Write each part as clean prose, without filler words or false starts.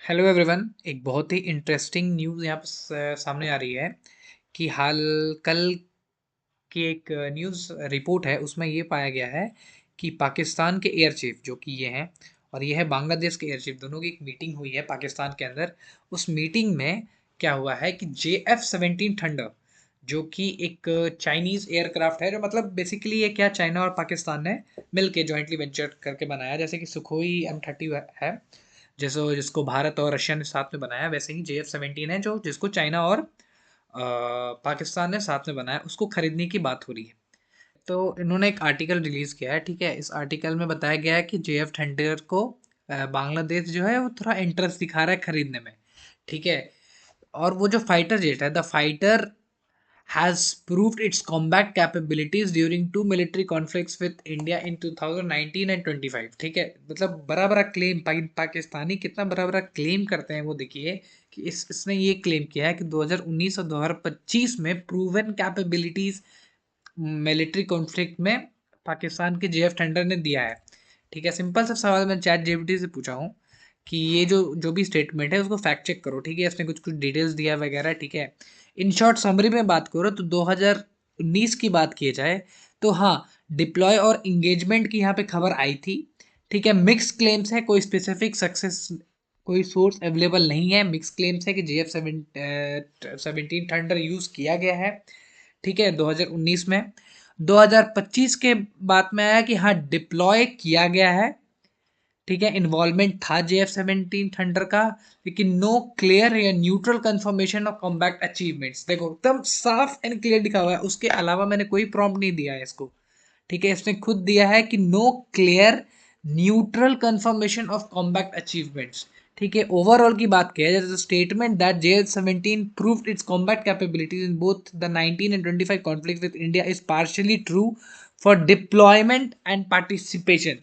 Hello everyone. एक बहुत ही interesting news यहाँ पर सामने आ रही है कि हाल कल की एक न्यूज़ रिपोर्ट है, उसमें ये पाया गया है कि पाकिस्तान के एयर चीफ जो कि ये हैं और ये है बांग्लादेश के एयर चीफ, दोनों की एक मीटिंग हुई है पाकिस्तान के अंदर। उस मीटिंग में क्या हुआ है कि JF-17 थंडर जो कि एक चाइनीज़ एयरक्राफ्ट है, जो मतलब बेसिकली ये क्या चाइना और पाकिस्तान ने मिल के जॉइंटली वेंचर करके बनाया, जैसे कि सुखोई M30 है, जैसे जिसको भारत और रशिया ने साथ में बनाया, वैसे ही JF-17 है जो जिसको चाइना और पाकिस्तान ने साथ में बनाया, उसको खरीदने की बात हो रही है। तो इन्होंने एक आर्टिकल रिलीज किया है, ठीक है। इस आर्टिकल में बताया गया है कि JF-10 को बांग्लादेश जो है वो थोड़ा इंटरेस्ट दिखा रहा है खरीदने में, ठीक है। और वो जो फाइटर जेट है, the fighter has proved its combat capabilities during two military conflicts with India in 2019 and 25। ठीक है, मतलब बड़ा बड़ा क्लेम पाकिस्तानी कितना बड़ा बड़ा क्लेम करते हैं वो देखिए कि इसने ये क्लेम किया है कि 2019 और 2025 में प्रूवन कैपेबिलिटीज मिलिट्री कॉन्फ्लिक्ट में पाकिस्तान के JF-10 ने दिया है। ठीक है, सिंपल सा सवाल मैं चैट जीपीटी से पूछा हूँ कि ये जो जो भी स्टेटमेंट है उसको फैक्ट चेक करो, ठीक है। इसने कुछ कुछ डिटेल्स दिया वगैरह, ठीक है। इन शॉर्ट समरी में बात करो तो 2019 की बात की जाए तो हाँ, डिप्लॉय और इंगेजमेंट की यहाँ पे खबर आई थी, ठीक है। मिक्स क्लेम्स है, कोई स्पेसिफिक सक्सेस कोई सोर्स अवेलेबल नहीं है। मिक्स क्लेम्स है कि JF-17 थंडर यूज़ किया गया है, ठीक है, 2019 में। 2025 के बाद में आया कि हाँ, डिप्लॉय किया गया है, ठीक है। इन्वॉल्वमेंट था JF-17 थंडर का, लेकिन नो क्लियर या neutral confirmation of combat achievements. देखो एकदम साफ एंड क्लियर लिखा हुआ है, उसके अलावा मैंने कोई प्रॉम्प्ट नहीं दिया है इसको, ठीक है। इसने खुद दिया है कि no clear neutral confirmation of combat achievements, ठीक है। ओवरऑल की बात किया जाए, statement that JF-17 proved its combat capabilities in both the 19 and 25 conflicts with India is partially true for deployment and participation।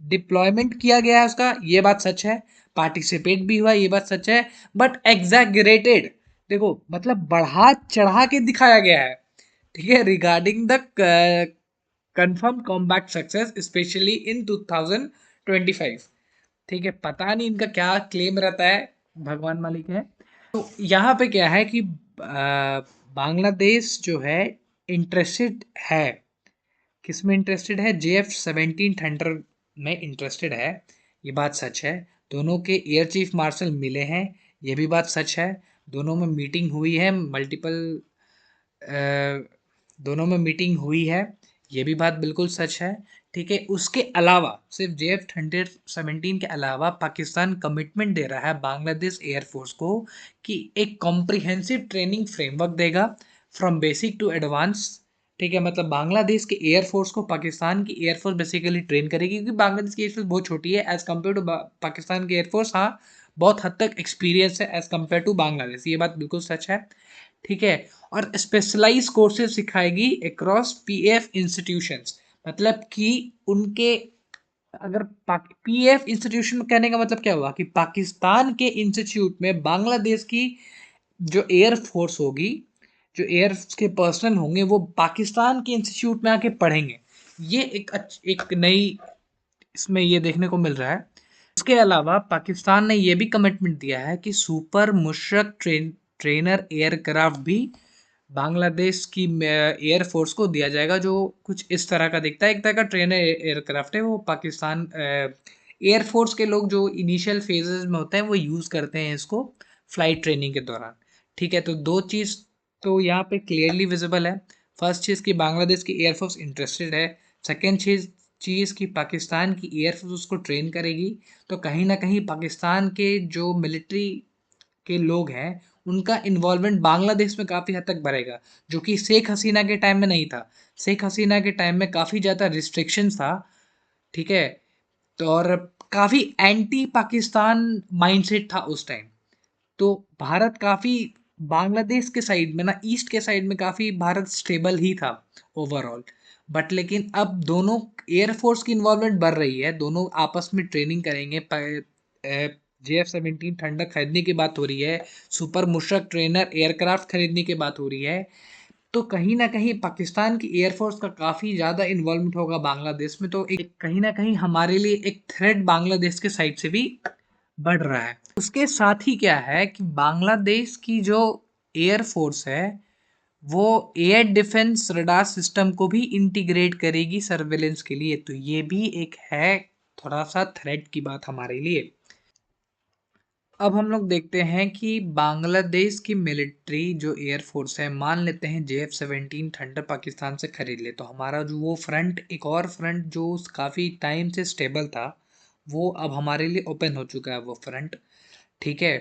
Deployment किया गया है उसका, ये बात सच है। पार्टिसिपेट भी हुआ, ये बात सच है। बट एग्जैगरेटेड, देखो मतलब बढ़ा चढ़ा के दिखाया गया है, ठीक है, regarding the confirm combat success specially in 2025। ठीक है, पता नहीं इनका क्या क्लेम रहता है, भगवान मालिक है। तो यहाँ पे क्या है कि बांग्लादेश जो है इंटरेस्टेड है, किस में इंटरेस्टेड है, JF-17 थंडर में इंटरेस्टेड है, ये बात सच है। दोनों के एयर चीफ मार्शल मिले हैं, ये भी बात सच है। दोनों में मीटिंग हुई है, मल्टीपल दोनों में मीटिंग हुई है, ये भी बात बिल्कुल सच है, ठीक है। उसके अलावा सिर्फ JF-17 के अलावा पाकिस्तान कमिटमेंट दे रहा है बांग्लादेश एयरफोर्स को कि एक कॉम्प्रिहेंसिव ट्रेनिंग फ्रेमवर्क देगा फ्रॉम बेसिक टू एडवांस, ठीक है। मतलब बांग्लादेश के एयरफोर्स को पाकिस्तान की एयरफोर्स बेसिकली ट्रेन करेगी, क्योंकि बांग्लादेश की एयरफोर्स बहुत छोटी है एज कम्पेयर टू पाकिस्तान की एयरफोर्स। हाँ, बहुत हद तक एक्सपीरियंस है एज कम्पेयर टू बांग्लादेश, ये बात बिल्कुल सच है, ठीक है। और स्पेशलाइज कोर्सेज सिखाएगी अक्रॉस PF इंस्टीट्यूशंस, मतलब कि उनके अगर PF इंस्टीट्यूशन कहने का मतलब क्या हुआ कि पाकिस्तान के इंस्टीट्यूट में बांग्लादेश की जो एयर फोर्स होगी, जो एयर के पर्सनल होंगे, वो पाकिस्तान के इंस्टीट्यूट में आके पढ़ेंगे। ये एक नई इसमें ये देखने को मिल रहा है। उसके अलावा पाकिस्तान ने ये भी कमिटमेंट दिया है कि सुपर मुशर्रफ ट्रेनर एयरक्राफ्ट भी बांग्लादेश की एयरफोर्स को दिया जाएगा, जो कुछ इस तरह का दिखता है। एक तरह का ट्रेनर एयरक्राफ्ट है वो, पाकिस्तान एयरफोर्स के लोग जो इनिशियल फेजेस में होते हैं वो यूज़ करते हैं इसको फ्लाइट ट्रेनिंग के दौरान, ठीक है। तो दो चीज़ तो यहाँ पे क्लियरली विजिबल है। फर्स्ट चीज़ कि बांग्लादेश की एयरफोर्स इंटरेस्टेड है। सेकेंड चीज़ कि पाकिस्तान की एयरफोर्स उसको ट्रेन करेगी। तो कहीं ना कहीं पाकिस्तान के जो मिलिट्री के लोग हैं उनका इन्वॉल्वमेंट बांग्लादेश में काफ़ी हद तक बढ़ेगा, जो कि शेख हसीना के टाइम में नहीं था। शेख हसीना के टाइम में काफ़ी ज़्यादा रिस्ट्रिक्शन था, ठीक है। तो और काफ़ी एंटी पाकिस्तान माइंडसेट था उस टाइम। तो भारत काफ़ी बांग्लादेश के साइड में ना, ईस्ट के साइड में काफ़ी भारत स्टेबल ही था ओवरऑल। बट लेकिन अब दोनों एयरफोर्स की इन्वॉल्वमेंट बढ़ रही है, दोनों आपस में ट्रेनिंग करेंगे। JF-17 थंडर खरीदने की बात हो रही है, सुपर मुशर्रफ ट्रेनर एयरक्राफ्ट खरीदने की बात हो रही है। तो कहीं ना कहीं पाकिस्तान की एयरफोर्स का काफ़ी ज़्यादा इन्वॉल्वमेंट होगा बांग्लादेश में। तो एक कहीं ना कहीं हमारे लिए एक थ्रेट बांग्लादेश के साइड से भी बढ़ रहा है। उसके साथ ही क्या है कि बांग्लादेश की जो एयर फोर्स है वो एयर डिफेंस रडार सिस्टम को भी इंटीग्रेट करेगी सर्वेलेंस के लिए, तो ये भी एक है थोड़ा सा थ्रेट की बात हमारे लिए। अब हम लोग देखते हैं कि बांग्लादेश की मिलिट्री जो एयर फोर्स है, मान लेते हैं JF-17 थंडर पाकिस्तान से खरीद ले, तो हमारा जो वो फ्रंट, एक और फ्रंट जो काफ़ी टाइम से स्टेबल था, वो अब हमारे लिए ओपन हो चुका है वो फ्रंट। ठीक है,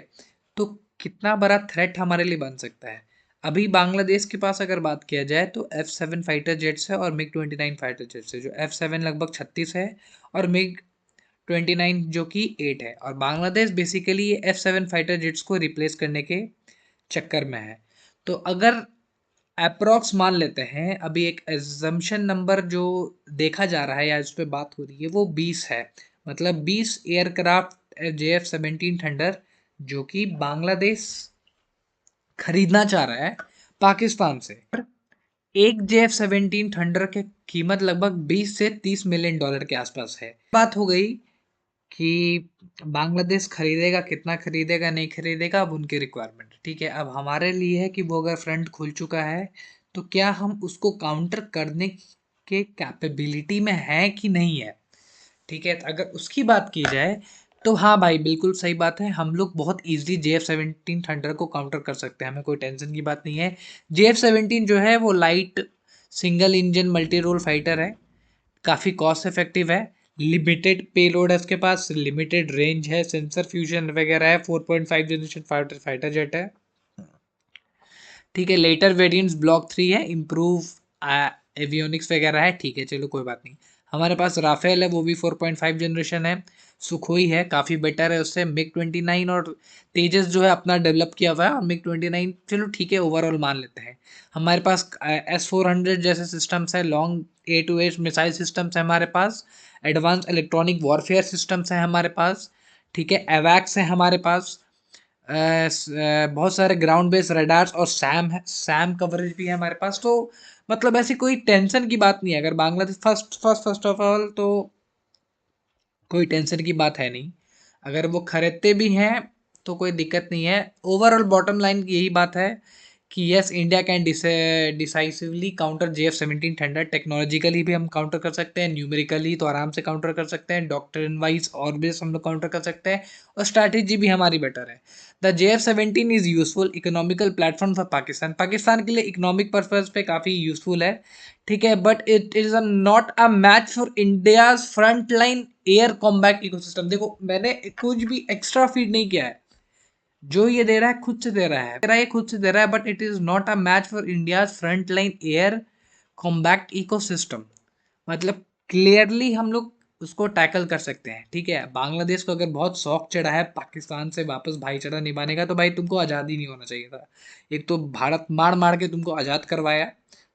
तो कितना बड़ा थ्रेट हमारे लिए बन सकता है। अभी बांग्लादेश के पास अगर बात किया जाए तो F-7 फाइटर जेट्स है और MiG-29 फाइटर जेट्स है। जो F-7 लगभग 36 है और MiG-29 जो कि 8 है, और बांग्लादेश बेसिकली ये F-7 फाइटर जेट्स को रिप्लेस करने के चक्कर में है। तो अगर अप्रॉक्स मान लेते हैं, अभी एक एजम्पशन नंबर जो देखा जा रहा है या इस पे बात हो रही है वो 20 है, मतलब 20 एयरक्राफ्ट JF-17 थंडर जो कि बांग्लादेश खरीदना चाह रहा है पाकिस्तान से। एक JF-17 थंडर की कीमत लगभग 20 से 30 मिलियन डॉलर के आसपास है। बात हो गई कि बांग्लादेश खरीदेगा, कितना खरीदेगा नहीं खरीदेगा, अब उनकी रिक्वायरमेंट। ठीक है, अब हमारे लिए है कि वो अगर फ्रंट खुल चुका है तो क्या हम उसको काउंटर करने के कैपेबिलिटी में है कि नहीं है। ठीक है, तो अगर उसकी बात की जाए तो हाँ भाई, बिल्कुल सही बात है, हम लोग बहुत इजीली JF-17 थंडर को काउंटर कर सकते हैं, हमें कोई टेंशन की बात नहीं है। JF-17 जो है वो light single engine multi role fighter है, काफ़ी कॉस्ट इफेक्टिव है, लिमिटेड पेलोड है उसके पास, लिमिटेड रेंज है, सेंसर फ्यूजन वगैरह है, 4.5 जनरेशन फाइटर फाइटर जेट है। ठीक है, लेटर वेरिएंट्स ब्लॉक 3 है, इम्प्रूव एवियोनिक्स वगैरह है। ठीक है, चलो कोई बात नहीं। हमारे पास राफेल है, वो भी 4.5 जनरेशन है। सुखोई है, काफ़ी बेटर है उससे। MiG-29 और तेजस जो है अपना डेवलप किया हुआ है, और MiG-29 चलो ठीक है, ओवरऑल मान लेते हैं। हमारे पास S-400 जैसे सिस्टम्स है, लॉन्ग A-to-A मिसाइल सिस्टम्स है हमारे पास, एडवांस इलेक्ट्रॉनिक वॉरफेयर सिस्टम्स हैं हमारे पास। ठीक है, एवैक्स है हमारे पास, बहुत सारे ग्राउंड बेस्ड रडार्स और सैम है, सैम कवरेज भी है हमारे पास। तो मतलब ऐसी कोई टेंशन की बात नहीं है। अगर बांग्लादेश फर्स्ट ऑफ ऑल तो कोई टेंशन की बात है नहीं। अगर वो खरीदते भी हैं तो कोई दिक्कत नहीं है। ओवरऑल बॉटम लाइन की यही बात है कि yes, India can decisively counter JF-17 thunder. Technologically भी हम काउंटर कर सकते हैं, न्यूमेरिकली तो आराम से काउंटर कर सकते हैं, डॉक्ट्रिन वाइज और भी हम लोग काउंटर कर सकते हैं, और स्ट्रैटेजी भी हमारी बेटर है। The JF-17 is useful economical platform for Pakistan. Pakistan के लिए इकोनॉमिक पर्पज पे काफ़ी यूजफुल है। ठीक है, but it is not a match for India's front line air combat ecosystem. देखो, मैंने कुछ भी एक्स्ट्रा फीड नहीं किया है, जो ये दे रहा है खुद से दे रहा है, ये खुद से दे रहा है, but it is not a match for India's front line air combat ecosystem. मतलब क्लियरली हम लोग उसको टैकल कर सकते हैं। ठीक है, बांग्लादेश को अगर बहुत शौक चढ़ा है पाकिस्तान से वापस भाईचारा निभाने का, तो भाई तुमको आज़ादी नहीं होना चाहिए था। एक तो भारत मार मार के तुमको आज़ाद करवाया,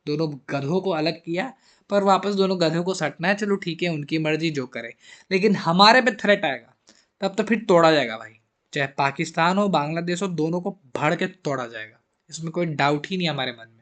दोनों गधों को अलग किया, पर वापस दोनों गधों को सटना है। चलो ठीक है, उनकी मर्जी, जो करे, लेकिन हमारे पे थ्रेट आएगा तब तो फिर तोड़ा जाएगा भाई। चाहे पाकिस्तान हो बांग्लादेश हो, दोनों को भड़ के तोड़ा जाएगा, इसमें कोई डाउट ही नहीं हमारे मन में।